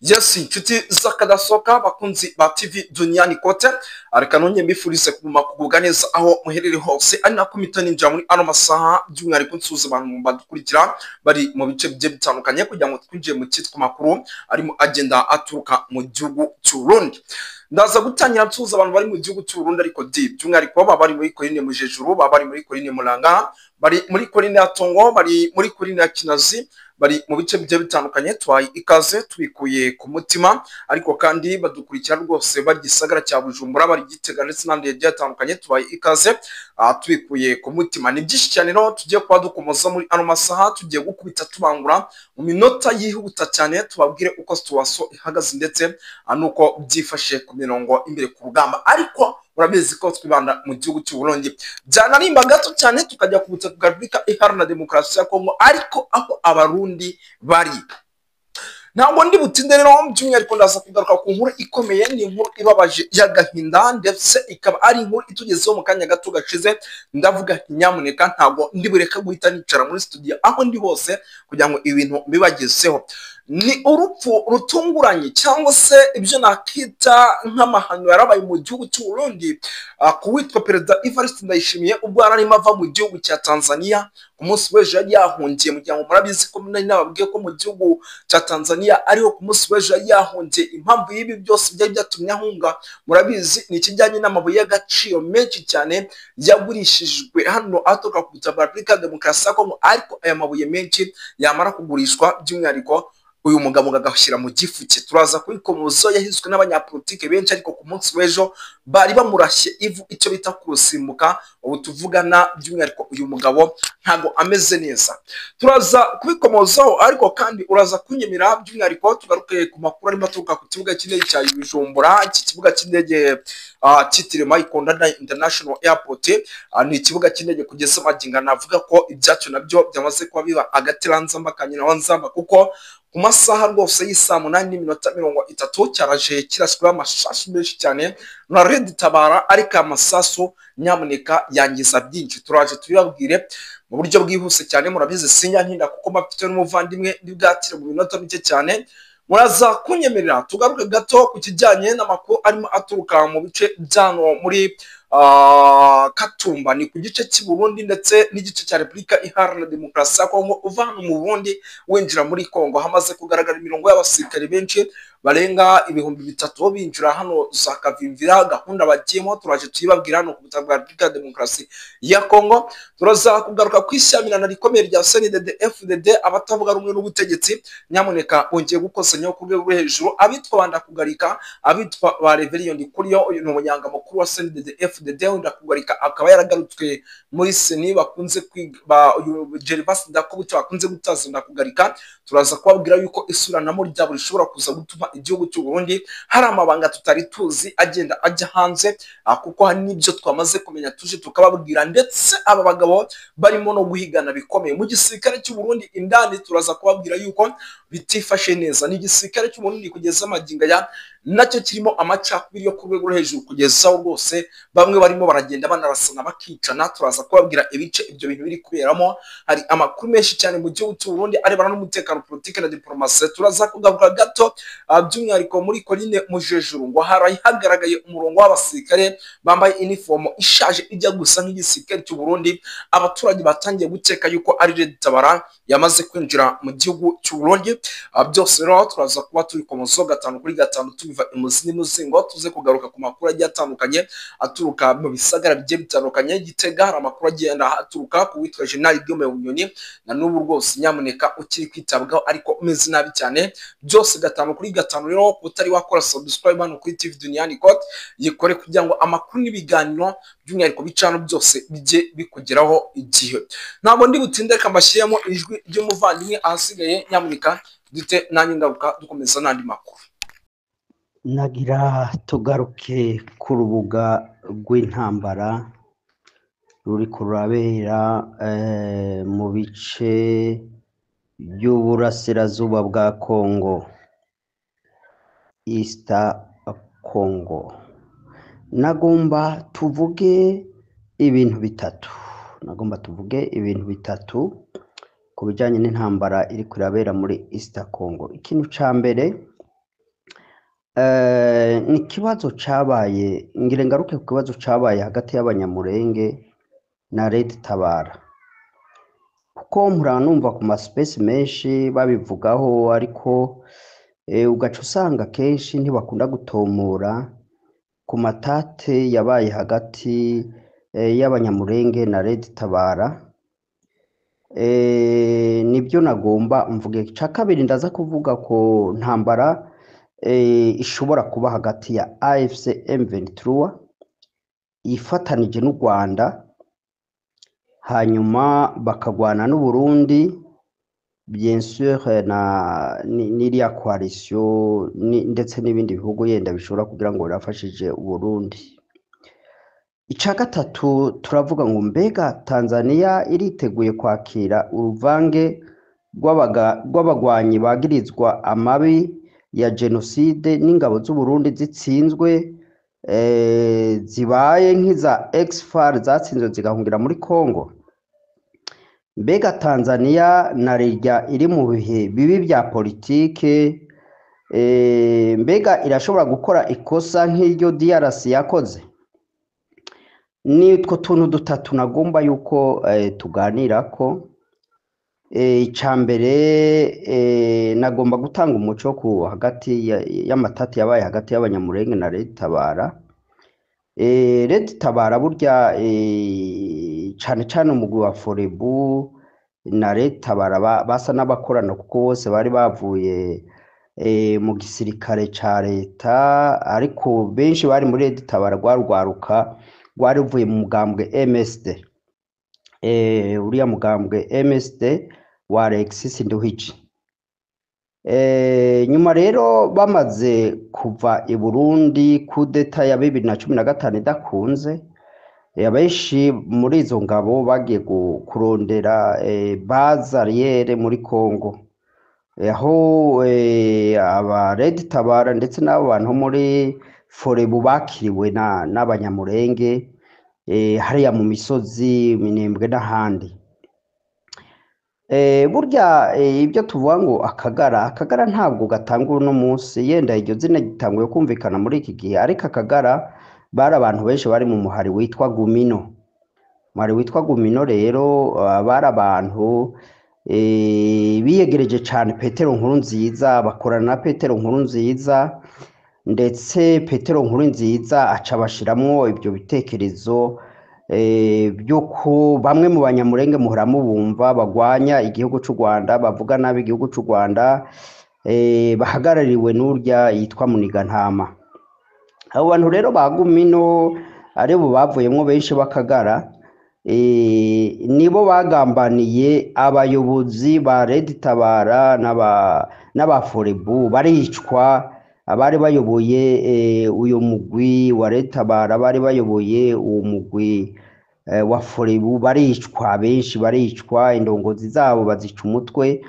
Yes, inshuti z'akadasohoka bakunzi ba TV Duniani kote areka nonye mbifurize kugubwa neza aho muherere hose ari nako mpita ninjira muri ano masaha by'umwihariko nsuhuza abantu badukurikira bari mu bice bigiye bitandukanye kugira ngo twinjiye mu cyitwa makuru arimo agenda aturuka mu gihugu cy'u Burundi. Ndaza gutangira nsuhuza abantu bari mu gihugu cy'u Burundi ariko by'umwihariko baba bari muri Coline Mujejuru, baba bari muri Coline Muranga, bari muri Coline ya Tongo, bari muri Coline ya Kinazi, bari mu bice bigiye bitandukanye twaye ikaze tubikuye ku mutima ariko kandi badukurikira rwose bari gisagara cya Bujumbura, bari Gitega ndetse n'andi yagiye atandukanye twaye ikaze tubikuye ku mutima. Ni byinshi cyane no tugiye kuba dukomoza muri ano masaha, tugiye gukubita tubangura mu minota yihuta cyane tubabwire uko situation ihagaze ndetse nuko byifashe ku mirongo imbere ku rugamba. Ariko urabizi ko twibanda mu gihugu cy'u Burundi byanarimba gato cyane tukajya ku butaka bwa Repubulika Iharanira Demokarasi ya Kongo, ariko aho abarundi bari ntabwo ndi butinde rero by'umwihariko ndaza kugaruka ku nkuru ikomeye, ni inkuru ibabaje y'agahinda ndetse ikaba ari inkuru itugezeho mu kanya gato gashize. Ndavuga nyamuneka ntabwo ndi bureka guhita nicara muri studio aho ndi hose kugira ngo ibintu bibagezeho. Ni urupfu rutunguranye cyangwa se ibyo nakita nk'amahano yarabaye mu gihugu cy'u Burundi ku witwa Perezida Evariste Ndayishimiye ubwo yararimo ava mu gihugu cya Tanzania. Ku munsi w'ejo yari yahungiye mu gihe murabizi ko nari nababwiye ko mu gihugu cya Tanzania ariho ku munsi w'ejo yari yahungiye. Impamvu y'ibi byose byari byatumye ahunga murabizi ni ikijyanye n'amabuye y'agaciro menshi cyane yagurishijwe hano aturuka ku butaka bwa Repubulika Demokarasi ya Kongo, ariko aya mabuye menshi yamara kugurishwa by'umwihariko uyu mugabo agashyira mu gifu cye. Turaza kubikomoza yahizwe n'abanyapolitike benshi, ariko ku munsi w'ejo bari bamurashye ivu icyo bita kurusimbuka. Ubu tuvugana by'umwihariko uyu mugabo ntago ameze neza, turaza kubikomozaho. Ariko kandi uraza kunyemera by'umwihariko tugaruke ku makuru arimo aturuka ku kibuga cy'indege cya Bujumbura. Iki kibuga cy'indege cyitiriwe Mayikondana International Airport ni ikibuga cy'indege kugeza magingo navuga ko ibyacyo nabyo byamaze kuba biba agateranzamba kanyina wanzamba, kuko ku masaha rwose y'isaa 8:30 cyaraje kirashyiraho amasasu menshi cyane na Red Tabara, ariko amasasu nyamuneka yangiza byinshi. Turaje tubibabwire mu buryo bwihuse cyane, murabizi sinya nkinda kuko mafite n'umuvandimwe n'ibwatire mu minota mike cyane. Muraza kunyemerera tugaruke gato ku kijyanye n'amakuru arimo aturuka mu bice byano muri Katumba, ni ku gice cy'u Burundi ndetse n'igice cya Repubulika Iharanira Demokarasi ya Kongo. Uva hano mu Burundi winjira muri Kongo hamaze kugaragara imirongo y'abasirikare benshi barenga 3000 binjira hano za Kavimvira. Gahunda bagiyemo turaje tuyibabwira hano ku butaka bwa Repubulika Demokarasi ya Kongo. Turaza kugaruka ku ishyamirana rikomeye rya CNDD FDD, abatavuga rumwe n'ubutegetsi nyamuneka bongeye gukozanya ku rwego rwo hejuru. Abitwa banda kugarika, abitwa ba Reverien Ndikuriyo, uyu ni umunyanga mukuru wa CNDD FDD wenda kugarika akaba yaragarutswe muri seni bakunze kwiga Gervas Ndakubutse bakunze gutazana kugarika. Turaza kubabwira yuko isuranamo ryabo rishobora kuza gutuma igihugu cy'u Burundi hari amabanga tutari tuzi agenda ajya hanze, kuko hari n'ibyo twamaze kumenya tuje tukababwira. Ndetse aba bagabo barimo no guhigana bikomeye mu gisirikare cy'u Burundi indani. Turaza kubabwira yuko bitifashe neza, ni igisirikare cy'u Burundi kugeza amagingo ya nacyo kirimo amacakubiri yo ku rwego rwo hejuru kugezaho rwose bamwe barimo baragenda banarasana bakicana. Turaza kubabwira ibice ibyo bintu biri kuberamo. Hari amakuru menshi cyane mu gihugu cy'u Burundi arebana n'umutekano, politike na diplomasi. Turaza kugaruka gato by'umwihariko muri Coline Mujejuru ngo hagaragaye umurongo w'abasirikare bambaye uniform ishaje ijya gusa nk'igisirikare cy'u Burundi. Abaturage batangiye gukeka yuko ari Red Tabara yamaze kwinjira mu gihugu cy'u Burundi. Byose rero turaza kuba turi komozo gatanu kuri gatanu tubiva imuzi n'umuzingo, tuze kugaruka ku makuru agiye atandukanye aturuka mu bisagara bigiye bitandukanye. Gitega hari amakuru agenda aturuka ku witwa General Guillaume Bunyoni, na n'ubu rwose nyamuneka ukiri kwitabwaho ariko umeze nabi cyane. Byose gatanu kuri gatanu rero utari wakora subscribe hano kuri TV Duniani Kote yikore kugira ngo amakuru n'ibiganiro by'umwihariko bicano byose bijye bikugeraho igihe. Ntabwo ndi butinde kamashyiramo ijwi ry'umuvandimwe ahasigaye, nyamuneka dute nanjye ngaruka dukomeza n'andi makuru. Nagira tugaruke ku rubuga rw'intambara ruri kurabera mu bice by'uburasirazuba bwa Kongo, East Congo. Nagomba tuvuge ibintu bitatu ku bijyanye n'intambara iri kurabera muri East Congo. Ikintu cya mbere ni ikibazo cabaye, ngire ngaruke ku kibazo cabaye hagati y'Abanyamulenge na Red Tabara, kuko mpora numva ku masipesi menshi babivugaho, ariko ugaca usanga kenshi ntibakunda gutomora ku matate yabaye hagati y'Abanyamulenge na Red Tabara. Nibyo nagomba mvuge. Ca kabiri ndaza kuvuga ko ntambara ishobora kuba hagati ya AFC M23 ifatanije n'u Rwanda, hanyuma bakagwana n'u Burundi, bien sûr n'iriya coalition ndetse n'ibindi bihugu yenda bishobora kugira ngo birafashije u Burundi. Ica gatatu turavuga ngo mbega Tanzania iriteguye kwakira uruvange rw'abagwanyi bagirizwa amabi ya genocide n'ingabo z'u Burundi zitsinzwe, zibaye nk'iza ex-FAR zatsinzwe zigahungira muri Congo. Mbega Tanzania narirya iri mu bihe bibi bya politike, mbega irashobora gukora ikosa nk'iryo DRC yakoze? Ni utwo tuntu dutatu nagomba yuko tuganirako. Icambere nagomba gutanga umuco ku hagati y'amatati yabaye hagati y'Abanyamulenge na Red Tabara. Red Tabara burya cane cane umugwi wa Forebu na Red Tabara basa n'abakorana, kuko bose bari bavuye mu gisirikare ca leta, ariko benshi bari muri Red Tabara rwaruka rwari ruvuye mu mugambwe MSD, uriya mugambwe MSD wa Alexis Nduhije. Nyuma rero bamaze kuva i Burundi, kudeta ya 2015 idakunze, abenshi muri izo ngabo bagiye kurondera base arrière muri Congo, aho aba Red Tabara ndetse n'abo bantu muri Forebu bakiriwe n'Abanyamulenge hariya mu misozi Minembwe n'ahandi. Burya ibyo tuvuga ngo akagara ntabwo gatangwa uno munsi, yenda iryo zina gitanguye kumvikana muri iki gihe, ariko akagara bari abantu benshi bari mu muhari witwa Gumino. Muhari witwa Gumino rero bari abantu biyegereje cyane Petero Nkurunziza, bakorana na Petero Nkurunziza, ndetse Petero Nkurunziza aca bashiramwo ibyo bitekerezo byuko bamwe mu Banyamulenge muhora mubumva bagwanya igihugu cy'u Rwanda, bavuga nabi igihugu cy'u Rwanda, bahagarariwe n'urya yitwa Munigantama. Abo bantu rero bagumino aribo bavuyemwo benshi bakagara, nibo bagambaniye abayobozi ba Red Tabara n'aba Forebu, baricwa. Abari bayoboye uyo mugwi wa Red Tabara, bari bayoboye uwo mugwi wa Forebu, baricwa, benshi baricwa, indongozi zabo bazica umutwe,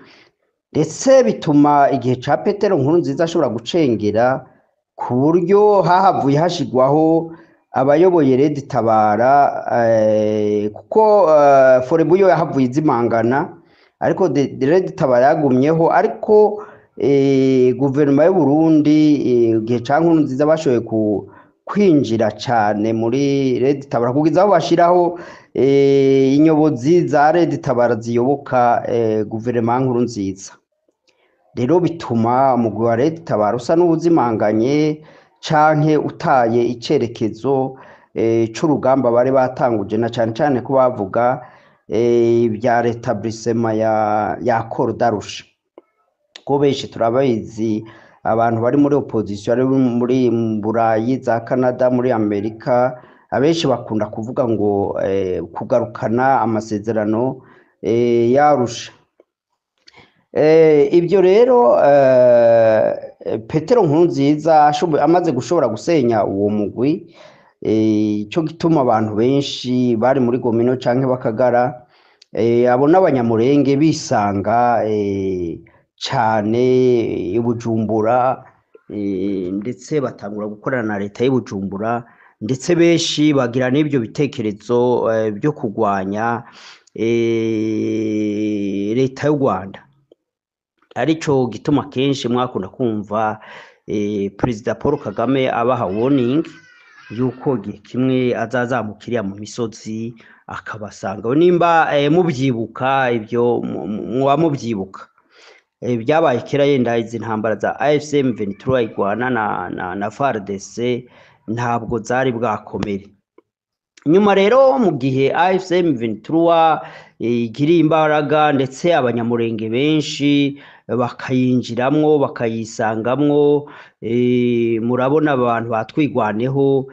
ndetse bituma igihe ca Petero Nkurunziza ashobora gucengera, ku buryo hahavuye hashigwaho abayoboye Red Tabara, kuko Forebu yo yahavuye izimangana, ariko Red Tabara yagumyeho. Ariko guverinoma y'u Burundi igihe ca Nkurunziza bashoboye kwinjira cane muri Red Tabara, kugeza aho bashiraho inyobozi za Red Tabara ziyoboka guverinoma ya Nkurunziza. Rero bituma umugwi wa Red Tabara usa n'ubuzimanganye canke utaye icerekezo c'urugamba bari batanguje, na cane cane ko bavuga bya rétablissement ya accord d'Arusha. Ko benshi turabayizi abantu bari muri opposition, ari muri Burayi, za Canada, muri Amerika, abenshi bakunda kuvuga ngo kugarukana amasezerano y'Arusha. Ibyo rero Petero Nkurunziza amaze gushobora gusenya uwo mugwi, cyo gituma abantu benshi bari muri Gomino canke bakagara, abo n'Abanyamulenge bisanga cane i Bujumbura, ndetse batangura gukorana na leta y'u Bujumbura, ndetse benshi bagira n'ibyo bitekerezo byo kugwanya leta y'u Rwanda. Arico gituma kenshi mwakunda kumva Perezida Paul Kagame abaha warning yuko igihe kimwe azazamukiriya mu misozi akabasanga nimba mubyibuka ibyo muba mubyibuka byabaye kera yenda izi ntambara za AFCM 23 igwana na FARDC ntabwo zari bwakomere. Nyuma rero mu gihe AFCM 23 igiriye imbaraga ndetse abanyamurenge benshi bakayinjiramwo bakayisangamwo, murabona abantu batwigwaneho,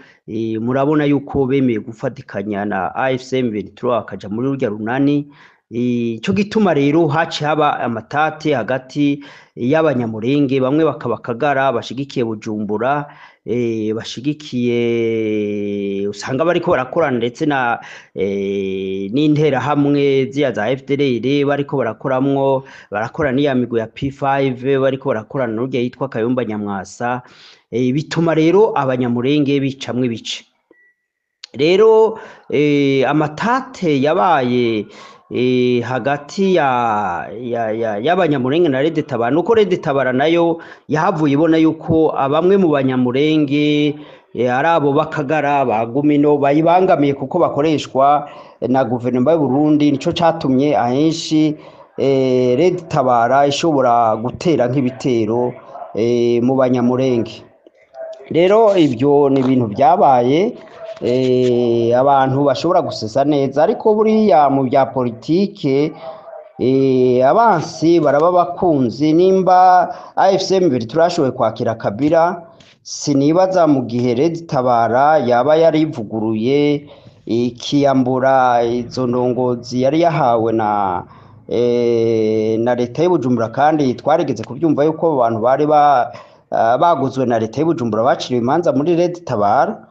murabona yuko bemeye gufatikanya na AFCM 23 akaja muri urya runani. Cyo gituma rero haci haba amatate hagati y'abanyamurenge, bamwe bakaba Kagara bashigikiye Bujumbura, bashigikiye usanga bariko barakorana ndetse na n'intera hamwe ziya za FDLR bariko barakoramwo, barakorana n'iya migo ya P5 bariko barakorana n'urya yitwa Kayumba Nyamwasa. Bituma rero abanyamurenge bicamwe bice. Rero amatate yabaye hagati y'abanyamurenge na Red Tabara, nuko Red Tabara nayo yahavuye ibona yuko bamwe mu banyamurenge ari abo bakagara bagumino bayibangamiye kuko bakoreshwa na guverinoma y'u Burundi. Nico catumye ahenshi Red Tabara ishobora gutera nk'ibitero mu banyamurenge. Rero ibyo ni ibintu byabaye abantu bashobora gusesa neza, ariko buriya mu bya politike abansi baraba bakunzi. Nimba AFCM 23 turashoboye kwakira Kabila, sinibaza mu gihe Red Tabara yaba yarivuguruye ikiyambura izo ndongozi yari yahawe na leta y'Ubujumbura, kandi twarigeze kubyumva yuko abantu bari baguzwe na leta y'Ubujumbura baciriwe imanza muri Red Tabara.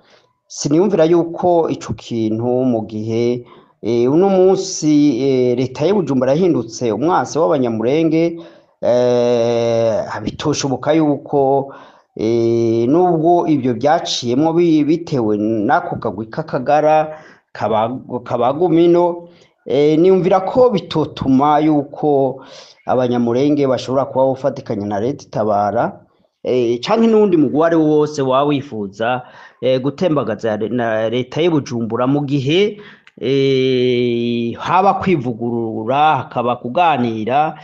Siniyumvira yuko ico kintu mu gihe uno munsi leta y'Ubujumbura yahindutse umwase w'abanyamurenge, bitoshoboka yuko nubwo ibyo byaciyemo bitewe n'ako kagwi k'Akagara kabagumino, niyumvira ko bitotuma yuko abanyamurenge bashobora kuba bafatikanya na Red Tabara canke n'undi mugware wose waba wifuza gutembagaza na leta y'Ubujumbura mu gihe haba kwivugurura hakaba kuganira,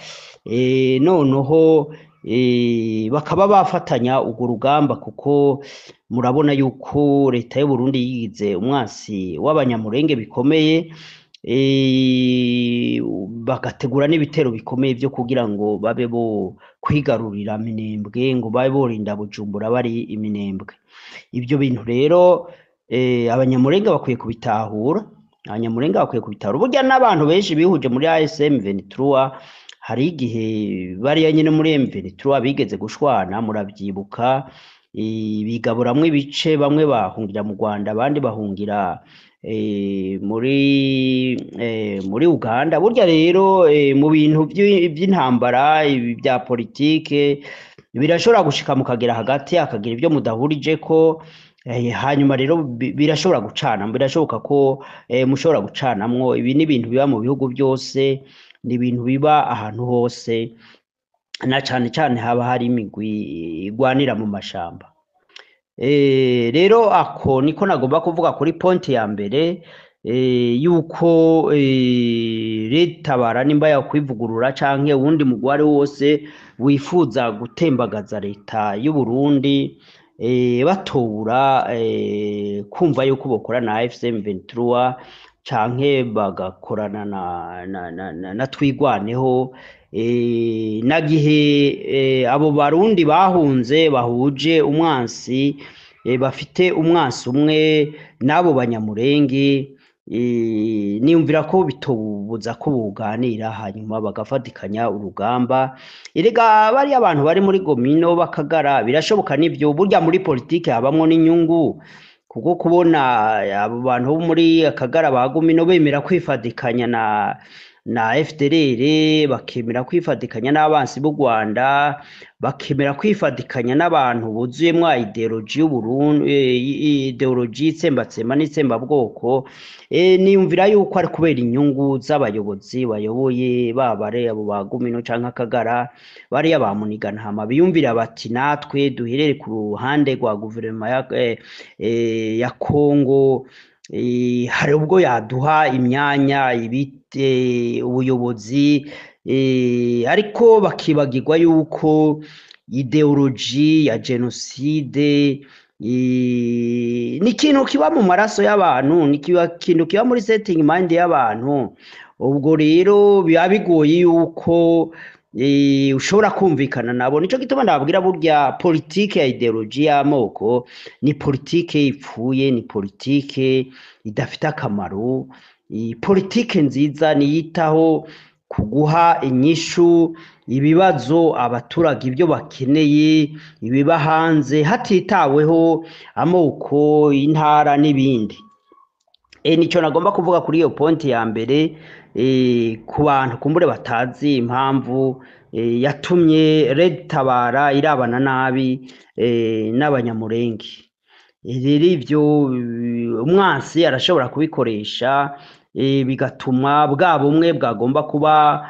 noneho bakaba bafatanya urwo rugamba, kuko murabona yuko leta y'u Burundi yigize umwasi w'abanyamurenge bikomeye, bagategura n'ibitero bikomeye byo kugira ngo babe bo kwigarurira Minembwe, ngo babe borinda Bujumbura bari Iminembwe. Ibyo bintu rero abanyamurenge bakwiye kubitahura, burya n'abantu benshi bihuje muri AFCM 23 hari igihe bari nyine muri M23 bigeze gushwana, murabyibuka, bigaburamwe ibice, bamwe bahungira mu Rwanda abandi bahungira muri Uganda. Burya rero mu bintu by'intambara bya politike birashobora gushika mukagera hagati akagira ibyo mudahurije ko, hanyuma rero birashobora gucana, birashoboka ko mushobora gucanamwo. Ibi ni ibintu biba mu bihugu byose, ni ibintu biba ahantu hose, na cyane cyane haba hari imigwi igwanira mu mashamba. Rero ako niko nagomba kuvuga kuri point ya mbere, yuko Red Tabara nimba yakwivugurura canke uwundi mugware wose wifuza gutembagaza leta y'u Burundi, batobura kumva yuko bokora na AFCM 23 canke bagakorana na twigwaneho, na gihe abo barundi bahunze bahuje umwansi, bafite umwansi umwe n'abo banyamurenge, niyumvira ko bitobuza ko buganira hanyuma bagafatikanya urugamba. Erega bari abantu bari muri Gomino bakagara, birashoboka n'ibyo. Burya muri politike habamwo n'inyungu, kuko kubona abo bantu bo muri Akagara ba Gomino bemera kwifatikanya na FDLR bakemera kwifatikanya n'abansi b'u Rwanda bakemera kwifatikanya n'abantu buzuyemwo ideology y'Uburundi ideology itsembatsema n'itsembabwoko niyumvira yuko ari kubera inyungu z'abayobozi bayoboye babare abo bagumino canke akagara bari abamunigana hama biyumvira bati natwe duherere ku ruhande rwa guverinoma ya Kongo hari ubwo yaduha imyanya ibite ubuyobozi ariko bakibagirwa yuko ideology ya genocide ni ikintu kiba mu maraso y'abantu ni ikintu kiba muri setting mind y'abantu ubwo rero biba bigoye yuko ushobora kumvikana nabo nico gituma ndababwira burya politike ya ideology y'amoko ni politike ipfuye ni politike idafite akamaro politike nziza niyitaho kuguha inyishu ibibazo abaturage ibyo bakeneye ibiba hanze hatitaweho amoko intara n'ibindi nico nagomba kuvuga kuri iyo ponti ya mbere ku bantu kumbure batazi impamvu yatumye Red Tabara irabana nabi n'abanyamurenge rero ivyo umwansi arashobora kubikoresha bigatuma bwa bumwe bwagomba kuba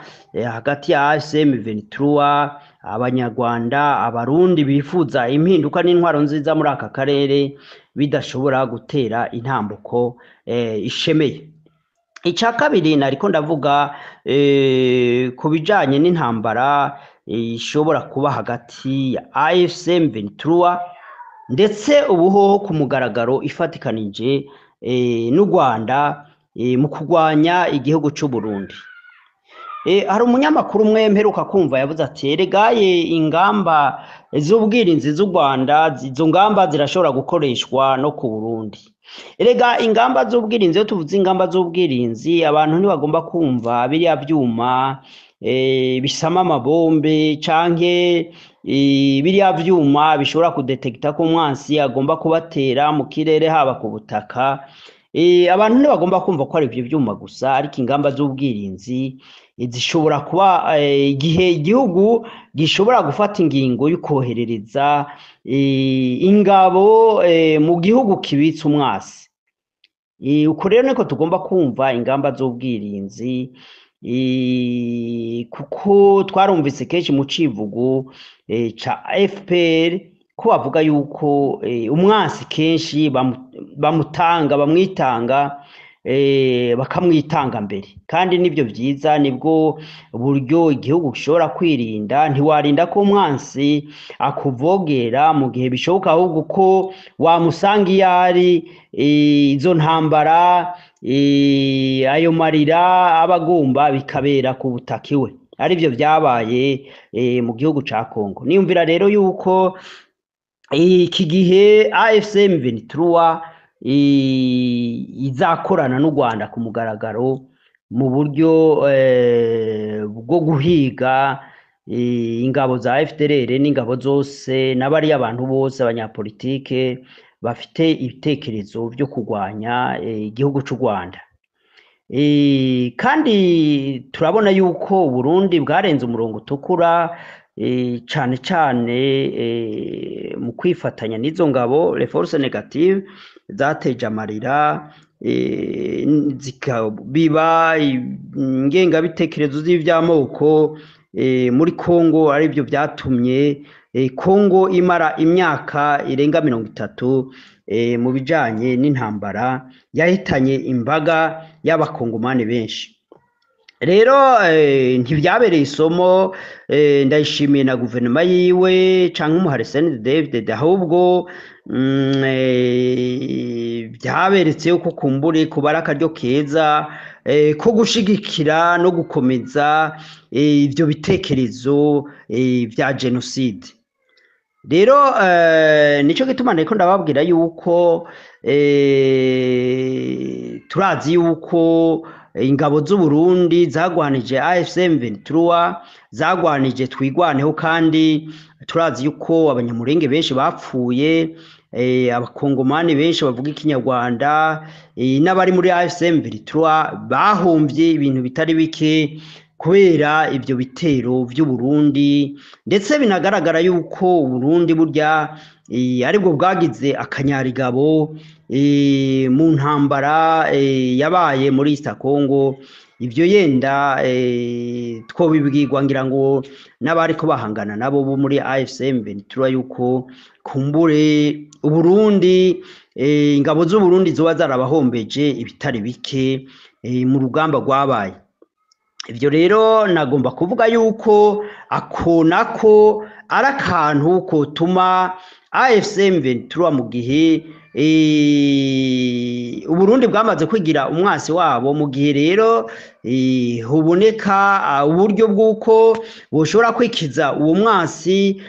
hagati ya AFCM 23 abanyarwanda abarundi bifuza impinduka n'intwaro nziza muri aka karere bidashobora gutera intambuko ishemeye icya kabiri nariko ndavuga ku bijanye n'intambara ishobora kuba hagati ya AFCM 23 ndetse ubuhoho ku mugaragaro ifatikanije n'u Rwanda mu kurwanya igihugu cy'u Burundi hari umunyamakuru umwe mperuka kumva yavuze ati regaye ingamba z'ubwirinzi z'u Rwanda izo ngamba zirashobora gukoreshwa no ku Burundi erega ingamba z'ubwirinzi iyo tuvuze ingamba z'ubwirinzi abantu ntibagomba kumva biriya byuma bisama amabombe canke biriya vyuma bishobora kudetekta ko umwansi agomba kubatera mu kirere haba ku butaka abantu ntibagomba kumva ko ari ivyo vyuma gusa ariko ingamba z'ubwirinzi zishobora kuba igihe igihugu gishobora gufata ingingo y'ukoherereza ingabo mu gihugu kibitse umwasi uko rero niko tugomba kumva ingamba z'ubwirinzi kuko twarumvise kenshi mu civugo ca FPR ko bavuga yuko umwansi kenshi bamwitanga bakamwitanga mbere kandi nibyo byiza nibwo buryo igihugu gishobora kwirinda ntiwarinda ko umwansi akuvogera mu gihe bishoboka ahubwo ko wamusanga iyari izo ntambara ayo marira abagomba bikabera ku butaka iwe aribyo byabaye mu gihugu ca Kongo niyumvira rero yuko iki gihe AFCM 23 izakorana n'u Rwanda ku mugaragaro mu buryo bwo guhiga ingabo za FDLR n'ingabo zose n'abari abantu bose abanyapolitike bafite ibitekerezo byo kurwanya igihugu cy'u Rwanda kandi turabona yuko Burundi bwarenze umurongo utukura cane cane mu kwifatanya n'izo ngabo les forces négatives zateje amarira zikabiba ingengabitekerezo z'ivy'amoko muri Kongo aribyo byatumye Kongo imara imyaka irenga 30 mu bijanye n'intambara yahitanye imbaga y'abakongomani benshi rero ntibyabereye isomo ndayishimiye na guverinoma yiwe canke umuhari David ahubwo byaberetse yuko kumbure kubara akaryo keza ko gushigikira no gukomeza ivyo bitekerezo vya genocide rero nico gituma ndiko ndababwira yuko turazi yuko ingabo z'u Burundi zagwanije AFCM 23 zagwanije twigwaneho kandi turazi yuko abanyamurenge benshi bapfuye abakongomani benshi bavuga ikinyarwanda n'abari muri AFC/M23 bahomvye ibintu bitari bike kubera ibyo bitero by'u Burundi, ndetse binagaragara yuko Burundi burya aribwo bwagize akanyarigabo mu ntambara yabaye muri East Congo. Ibyo yenda twobibwirwa ngira ngo n'abari ko bahangana nabo bo muri AFC/M23 yuko kumbure Uburundi ingabo z'u Burundi zoba zarabahombeje ibitari bike mu rugamba rwabaye. Ibyo rero nagomba kuvuga yuko ako nako ari akantu kotuma AFC/M23 mu gihe Uburundi bwamaze kwigira umwasi wabo, mu gihe rero huboneka uburyo bw'uko boshobora kwikiza uwo mwasi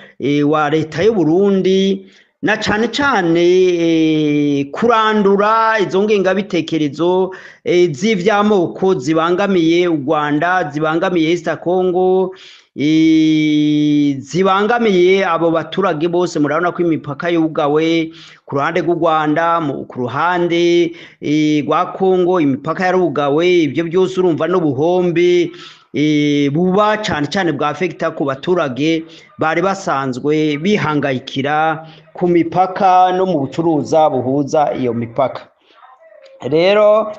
wa leta y'u Burundi, na cane cane kurandura izo ngengabitekerezo z'ivy'amoko zibangamiye u Rwanda, zibangamiye East Congo, zibangamiye abo baturage bose. Murabona ko imipaka yugawe ku ruhande rw'u Rwanda, ku ruhande rwa Congo imipaka yarugawe. Ibyo byose urumva n'ubuhombe buba cyane cyane bwa afekita ku baturage bari basanzwe bihangayikira ku mipaka no mu bucuruza buhuza iyo mipaka. Rero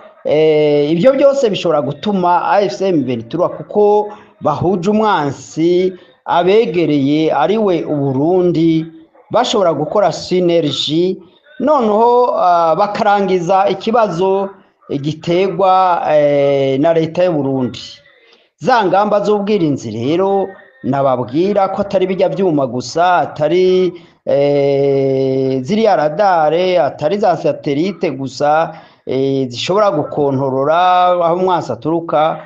ibyo byose bishobora gutuma AFC/M23 kuko bahuje umwansi abegereye ariwe Uburundi bashobora gukora synergy, noneho bakarangiza ikibazo gitegwa na leta y'u Burundi. Za ngamba z'ubwirinzi rero nababwira ko atari bijya byuma gusa, atari ziriya radare, atari za satellite gusa zishobora gukontorora aho umwasi aturuka,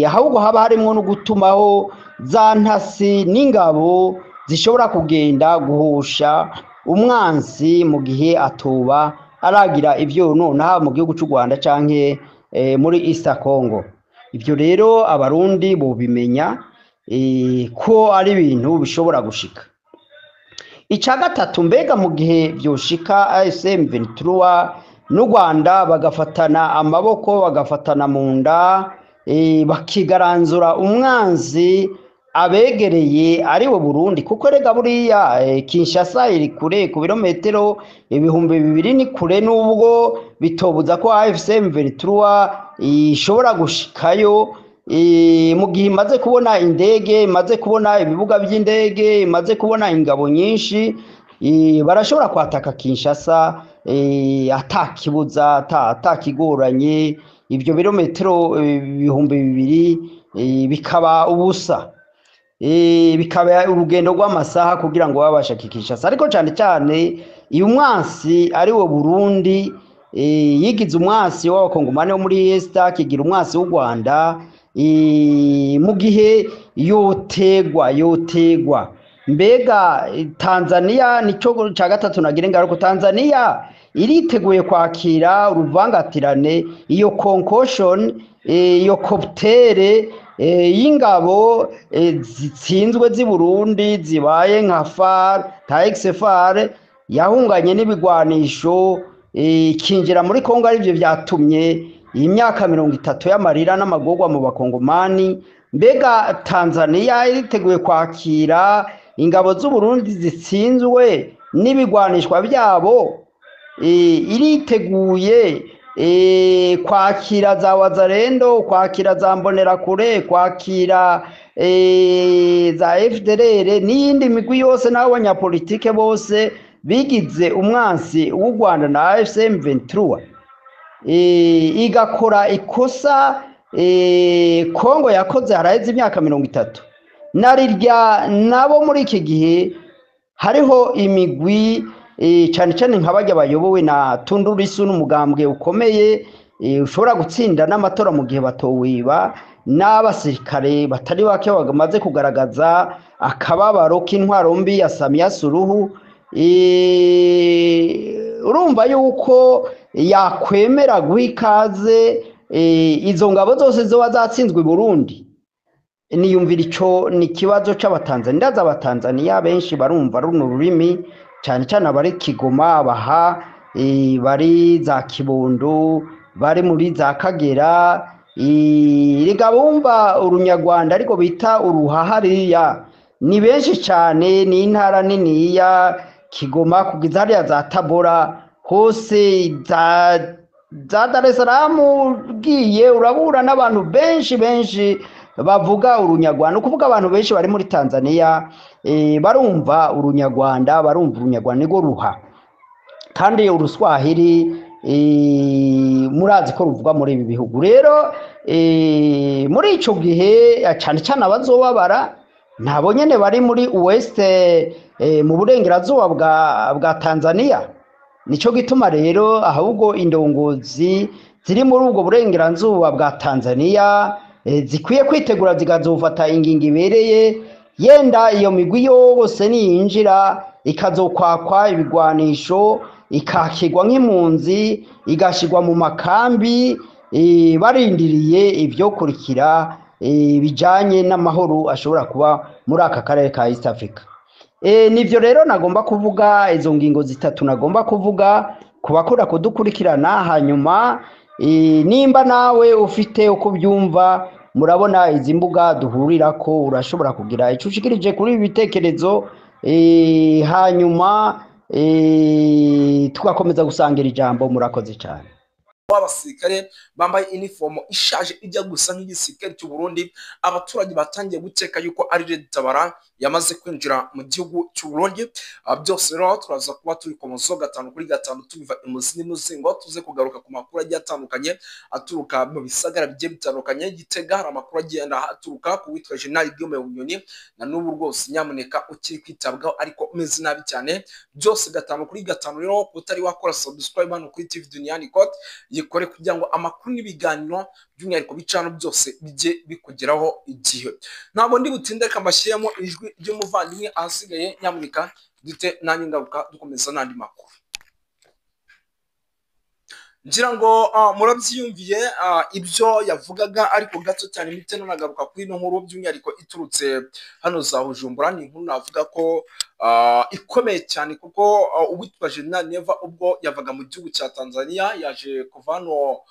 ahubwo haba harimo no gutumaho za ntasi n'ingabo zishobora kugenda guhusha umwansi mu gihe atoba aragira ibyo nonaha mu gihugu cy'u Rwanda canke muri East Congo. Ibyo rero abarundi bo bimenya ko ari ibintu bishobora gushika. Ica gatatu, mbega mu gihe byoshika AFC/M23 n'u Rwanda bagafatana amaboko, bagafatana mu nda, bakigaranzura umwanzi abegereye ariwe Burundi, kuko rega buriya Kinshasa iri kure ku birometero 2000 ni kure, n'ubwo bitobuza ko AFC/M23 ishobora gushikayo mu gihe imaze kubona indege, imaze kubona ibibuga by'indege, imaze kubona ingabo nyinshi, barashobora kwataka Kinshasa atakibuza, atakigoranye. Ibyo birometero 2000 bikaba ubusa, bikaba urugendo rw'amasaha kugira ngo babashe Kinshasa. Ariko cyane cyane iyo umwansi ari wo Burundi yigize umwasi w'abakongomani wo muri East, kigira umwasi w'u Rwanda, mu gihe yotegwa. Mbega Tanzania nico ca gatatu nagira ngaruko, Tanzania iriteguye kwakira uruvangatirane, iyo concussion, iyo koptere y'ingabo zitsinzwe z'i Burundi zibaye nka FAR, TAXFAR yahunganye n'ibigwanisho kinjira muri Kongo. Arivyo vyatumye iyi myaka 30 y'amarira n'amagorwa mu bakongomani. Mbega Tanzania iriteguye kwakira ingabo z'u Burundi zitsinzwe n'ibigwanishwa byabo, iriteguye kwakira za Wazalendo, kwakira za Mbonerakure, kwakira za FDLR n'iyindi migwi yose n'abanyapolitike bose bigize umwansi w'u Rwanda na AFC/M23, igakora ikosa Kongo yakoze haraheze imyaka 30. Narirya nabo muri iki gihe hariho imigwi cyane cyane nk'abajya bayobowe na Tundu Lissu n'umugambwe ukomeye ushobora gutsinda n'amatora mu gihe batowiba, n'abasirikare batari bake bamaze kugaragaza akababaro k'intwaro mbi ya Samia Suluhu. Urumva yuko yakwemera guha ikaze izo ngabo zose zoba zatsinzwe Burundi. Niyumvira ico ni kibazo c'abatanzania. Ndaza abatanzania benshi barumva runo rurimi cyane cyane abari Kigoma baha bari za Kibondo bari muri za Kagera riga bumva urunyarwanda ariko bita uruhahariya ni benshi cyane, ni intara nini ya Kigoma kugeza hariya za Tabora hose za Dar es Salaam ugiye urabura n'abantu benshi bavuga urunyarwanda, ukuvuga abantu benshi bari muri Tanzania barumva urunyarwanda nirwo ruha, kandi uruswahili murazi ko ruvuga muri ibi bihugu. Rero muri ico gihe cyane cyane abazobabara nabo nyene bari muri West mu burengerazuba bwa Tanzania. Nico gituma rero ahubwo indongozi ziri muri ubwo burengerazuba bwa Tanzania zikwiye kwitegura zikazofata ingingo ibereye, yenda iyo migwi yose niyinjira ikazokwakwa ibigwanisho ikakirwa nk'impunzi igashirwa mu makambi barindiriye ibyo kurikira bijanye n'amahoro ashobora kuba muri aka karere ka East Africa. Nivyo rero nagomba kuvuga, izo ngingo zitatu nagomba kuvuga kubakora kudukurikirana. Hanyuma nimba nawe ufite uko byumva, murabona izi mbuga duhurira ko urashobora kugira ico ushikirije kuri ibi bitekerezo, hanyuma tugakomeza gusangira ijambo. Murakoze cyane. Abasirikare bambaye uniform ishaje ijya gusa nk'igisirikare cy'u Burundi, abaturage batangiye gukeka yuko ari Red Tabara yamaze kwinjira mu gihugu cy'u Burundi. Byose rero turaza kuba turi ku muzo 5 kuri 5 tubiva imuzi n'umuzingo, tuze kugaruka ku makuru agiye atandukanye aturuka mu bisagara bigiye bitandukanye. Gitega hari amakuru agenda aturuka ku witwa General Guillaume Bunyoni, na n'ubu rwose nyamuneka ukiri kwitabwaho ariko umeze nabi cyane. Byose 5 kuri 5 rero utari wakora subscribe hano kuri TV Duniani Cote yikore kugira ngo amakuru n'ibiganiro by'umwihariko bicano byose bijye bikugeraho igihe. Ntabwo ndi butinde kamashyiramo ijwi ry'umuvandimwe ahasigaye, nyamuneka dute nanjye ngaruka dukomeza n'andi makuru. Ngira ngo murabyiyumviye ibyo yavugaga, ariko gato cyane mite nagaruka kuri ino nkuru by'umwihariko iturutse hano za Bujumbura. Ni inkuru navuga ko ikomeye cyane, kuko uwitwa General Neva ubwo yavaga mu gihugu cya Tanzania yaje kuva hano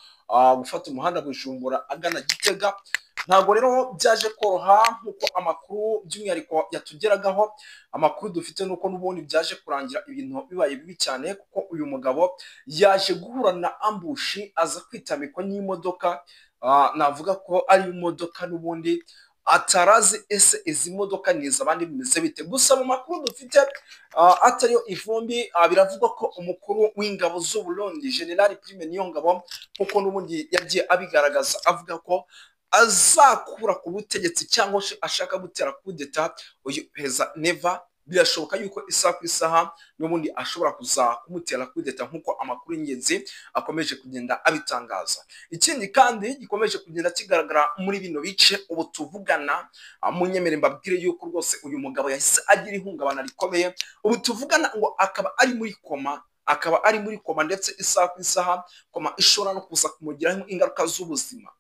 gufata umuhanda Bujumbura agana Gitega. Ntabwo rero byaje koroha nkuko amakuru by'umwihariko yatugeragaho. Amakuru dufite nuko n'ubundi byaje kurangira ibintu bibaye bibi cyane, kuko uyu mugabo yaje guhura na ambushi aza kwitamikwa n'imodoka. Navuga ko ari imodoka n'ubundi atarazi ese izi modoka niza abandi bimeze bite. Gusa mu makuru dufite atariyo ivumbi, biravugwa ko umukuru w'ingabo z'u Burundi General Prime Niyongabo, kuko n'ubundi yagiye abigaragaza avuga ko azakura ku butegetsi cyangwa ashaka gutera kudeta uyu Perezida Neva. Birashoboka yuko isaha ku isaha n'ubundi ashobora kuza kumutera kudeta nkuko amakuru y'ingenzi akomeje kugenda abitangaza. Ikindi kandi gikomeje kugenda kigaragara muri bino bice ubu tuvugana, munyemere mbabwire yuko rwose uyu mugabo yahise agira ihungabana rikomeye. Ubu tuvugana ngo akaba ari muri koma, ndetse isaha ku isaha koma ishobora no kuza kumugiraho ingaruka z'ubuzima.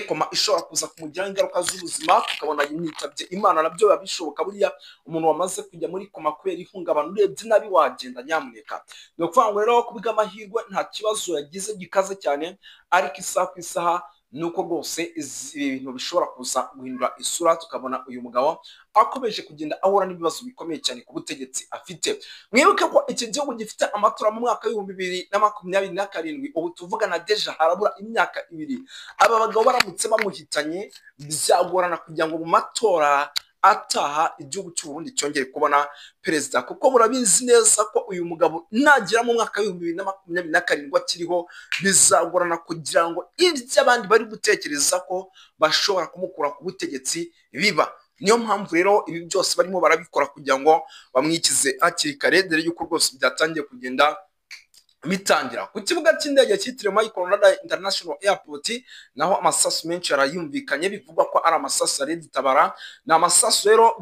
Koma ishobora kuza kumugiraho ingaruka z'ubuzima, tukabona yitabye Imana. Nabyo biba bishoboka, buriya umuntu wamaze kujya muri koma kubera ihungabana urebye nabi wagenda nyamuneka. Ni ukuvuga ngo rero kubwa amahirwe nta kibazo yagize gikaze cyane, ariko isaha ku isaha nuko rwose ibintu bishobora kuza guhindura isura, tukabona uyu mugabo akomeje kugenda ahura n'ibibazo bikomeye cyane ku butegetsi afite. Mwibuke ko iki gihugu gifite amatora mu mwaka w'2027. ubu tuvugana deja harabura imyaka 2. Aba bagabo baramutse bamuhitanye byagorana kugira ngo mu matora ataha igihugu cy'u Burundi cyongere kubona perezida, kuko murabizi neza ko uyu mugabo nagira mu mwaka w'2027 akiriho, bizagorana kugira ngo ibyo abandi bari gutekereza ko bashobora kumukura ku butegetsi biba. Niyo mpamvu rero ibi byose barimo barabikora kugira ngo bamwikize hakiri kare, dore yuko rwose byatangiye kugenda bitangira. Ku kibuga cy'indege cyitiriwe Michael Rada International Airport naho amasasu menshi yarayumvikanye, bivugwa ko ari amasasu ya Red Tabara. Ni amasasu rero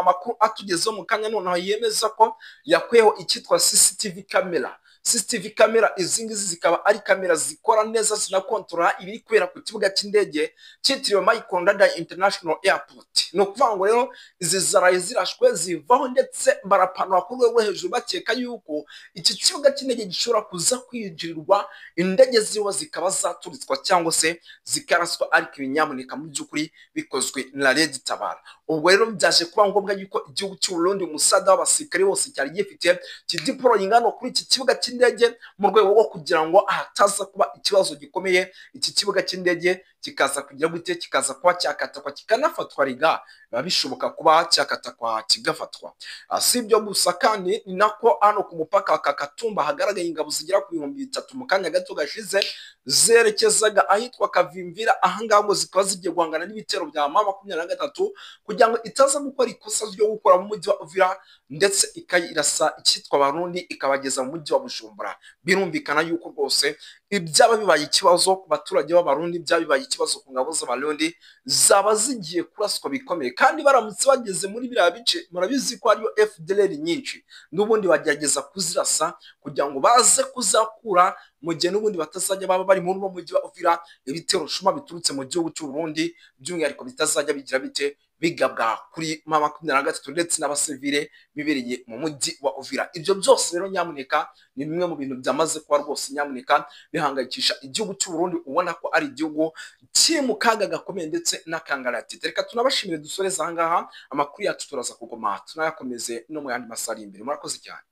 amakuru atugezeho mu kanya noneho yemeza ko yakweho icyitwa CCTV camera. CCTV kamera izi ngizi zikaba ari kamera zikora neza zinakontorora ibiri kubera ku kibuga cy'indege cyitiriwe Michael Ndadaye International Airport. No kuvuga ngo rero izi zaraye zirashwe zivaho ndetse barapanura ku rwego hejuru bakeka yuko iki kibuga cy'indege gishobora kuza kwinjirirwa indege ziho zikaba zaturitswa cyangwa se zikaraswa, ariko ibinyamuneka mu by'ukuri bikozwe na Red Tabara. Ubwo rero byaje kuba ngombwa yuko igihugu cy'u Burundi umusada w'abasirikare bose cyari gifite kidiporoyinga no kuri iki kibuga cy'indege mu rwego rwo kugira ngo ahataza kuba ikibazo gikomeye, iki kibuga cy'indege kikaza kugira gute, kikaza kuba cyakatakwa kikanafatwa riga, biba bishoboka kuba cyakatakwa kigafatwa. Si ibyo gusa kandi ni nako hano ku mupaka wa Katumba hagaragaye ingabo zigera ku 3,000 mu kanya gato gashize zerekezaga ahitwa Kavimvira, ahangaha ngo zikaba zigiye guhangana n'ibitero bya M23 kugira ngo itaza gukora ikosa ryo gukora mu mujyi wa Uvira ndetse ikayirasa icyitwa Abarundi ikabageza mu mujyi wa Bujumbura. Birumvikana yuko rwose ibyaba bibaye ikibazo ku baturage b'Abarundi, byaba bibaye ikibazo ku ngabo z'Abarundi, zaba zigiye kuraswa bikomeye. Kandi baramutse bageze muri biriya bice, murabizi ko hariyo FDLR nyinshi, n'ubundi bagerageza kuzirasa kugira ngo baze kuzakura mu gihe n'ubundi batazajya baba bari muri uwo mujyi wa Uvira, ibitero shuma biturutse mu gihugu cy'u Burundi by'umwihariko bitazajya bigira bite bigabwa kuri M23 ndetse n'abasivile bibereye mu mujyi wa Uvira. Ibyo byose rero nyamuneka ni bimwe mu bintu byamaze kuba rwose nyamuneka bihangayikisha igihugu cy'u Burundi, ubona ko ari igihugu kiri mu kaga gakomeye ndetse n'akangaratete. Reka tunabashimire dusoreza ahangaha, amakuru yacu turaza kugoma tunayakomeze no mu yandi masaha ari imbere. Murakoze cyane.